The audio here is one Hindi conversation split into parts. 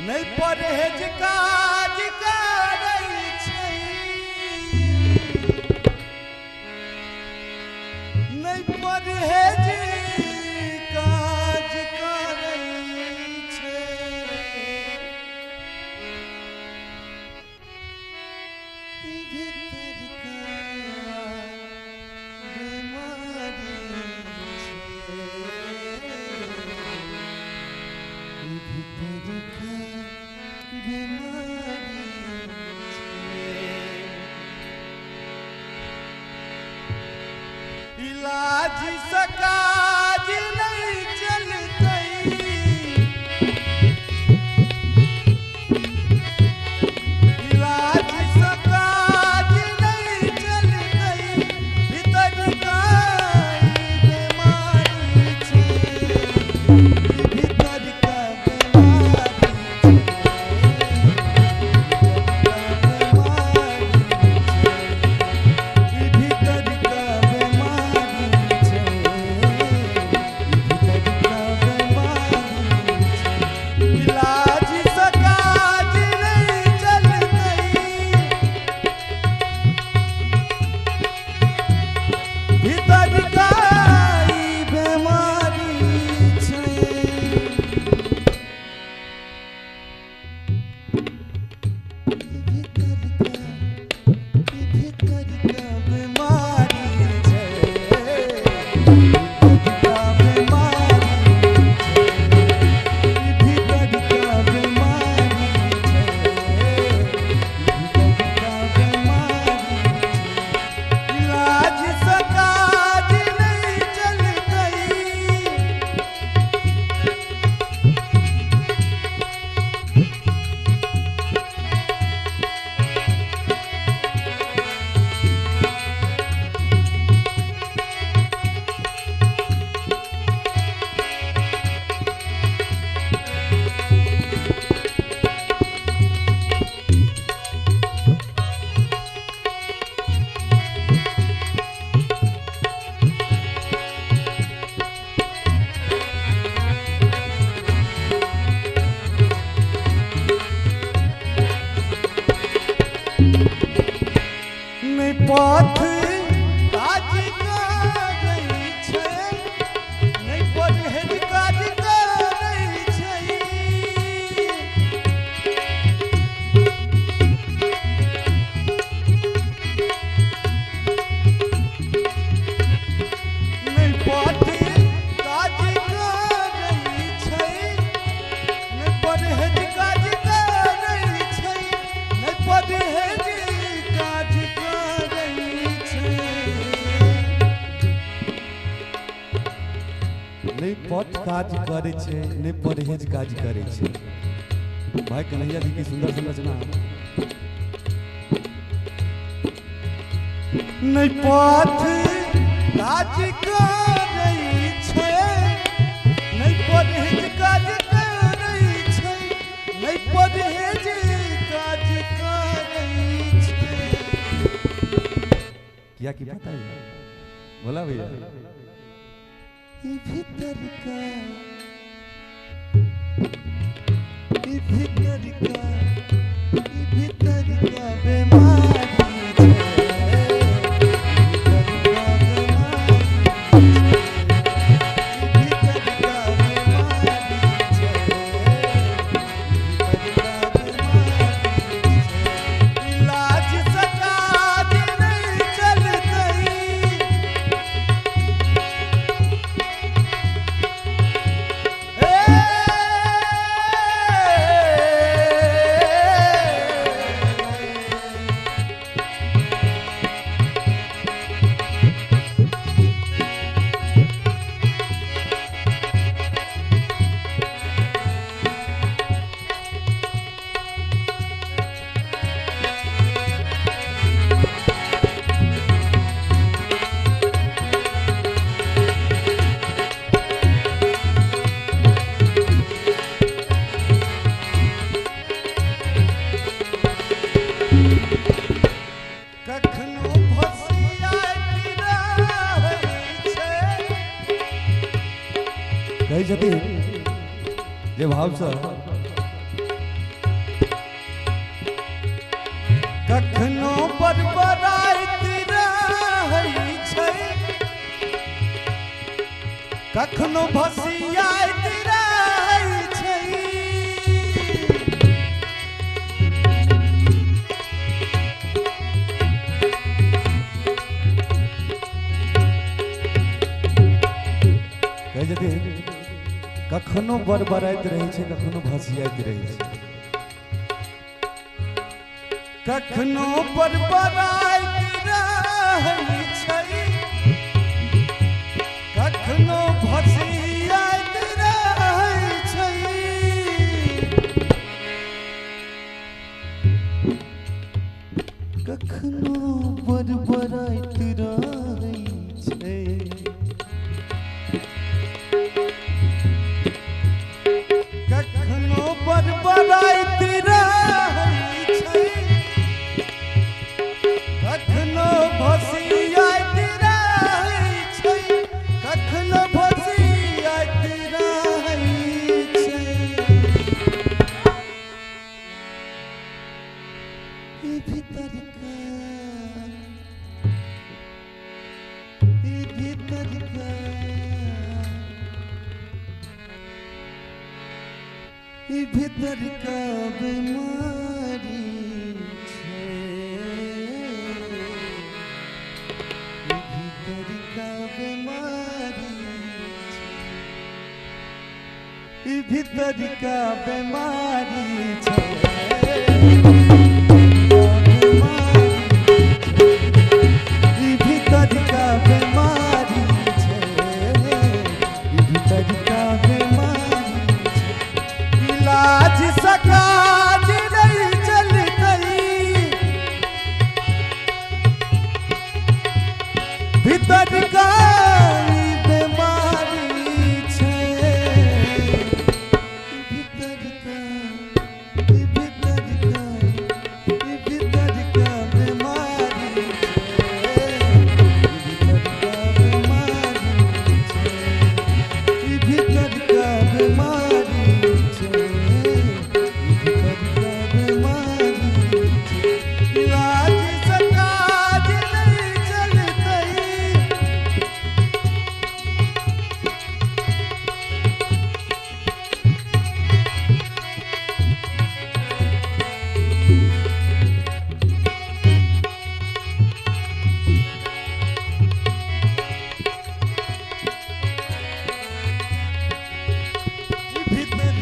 नहीं परहेज काज करै छै नहीं परहेज काज करै छै भीतर का बीमारी इलाज सकाज नहीं चलते इलाज सकाज नहीं चलते भीतर का बीमारी छे भीतर का पथ काज करै छै नहीं परहेज काज करै छै नहीं पथ काज करै छै नहीं परहेज काज करै छै नहीं परहेज काज नहीं पथ काज करे छे नहीं परहेज काज करे छे। भाई कन्हैया जी की सुंदर संरचना नहीं पथ काज करे छे नहीं परहेज काज करे छे नहीं परहेज काज करे छे क्या की पता है बोला भैया भीतर का बीमारी कही छथिन जे भाव से कखनो बरबराइत रहै छै, कखनो भसियाइत रहै छै। कह जते कखनो बरबराइत रहै छै, कखनो भसियाइत रहै छै, कखनो बरबराइत रहै छै, कखनो भसियाइत रहै छै। कखनो बरबराइत रहै छै, कखनो बरबराइत रहै छै, कखनो भसियाइत रहै छै, कखनो भसियाइत रहै छै। ई भीतर का, ई भीतर का, ई भीतर का बीमारी छै, ई भीतर का बीमारी छै, ई भीतर का बीमारी छै, ई भीतर का बीमारी छै, ई भीतर का बीमारी छै। इलाज सकाज नहीं चलतै, भीतर का ई बीमारी छै, भीतर का, ई भीतर का, ई भीतर का बीमारी छै, भीतर का बीमारी छै, ई भीतर का बीमारी छै, भीतर का बीमारी छै। इलाज सकाज नहीं चलतै, भीतर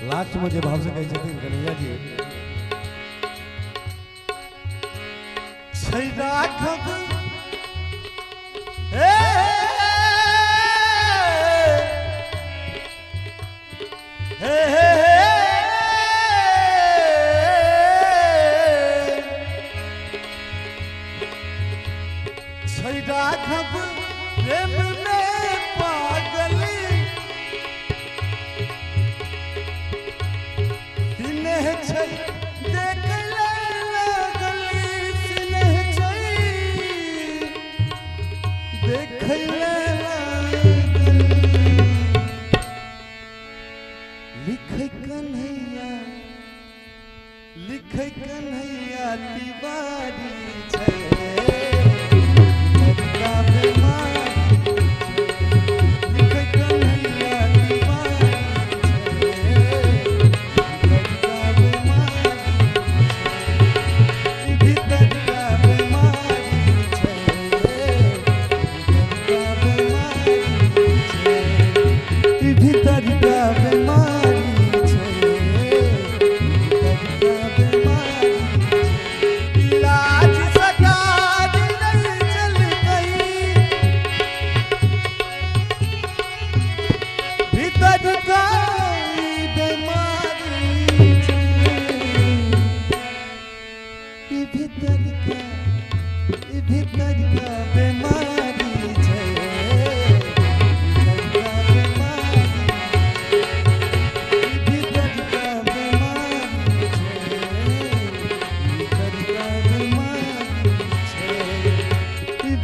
लास्ट में जे भाव से कहै छथिन कन्हैया जी, छै राघव हे हे हे छै राघव प्रेम में पागल, स्नेह छै देखै लागल, स्नेह छै देखै लागल। लिखै कन्हैया, लिखै कन्हैया तिवारी छै, भीतर का बीमारी छै, लिखै कन्हैया तिवारी छै, भीतर का बीमारी छै, भीतर का बीमारी छै, भीतर का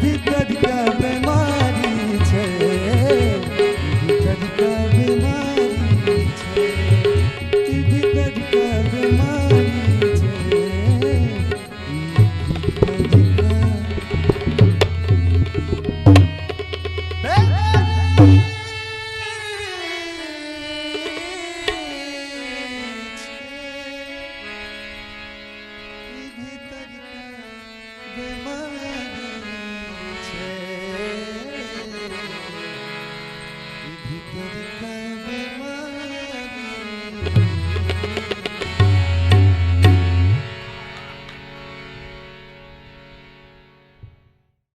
भीतर का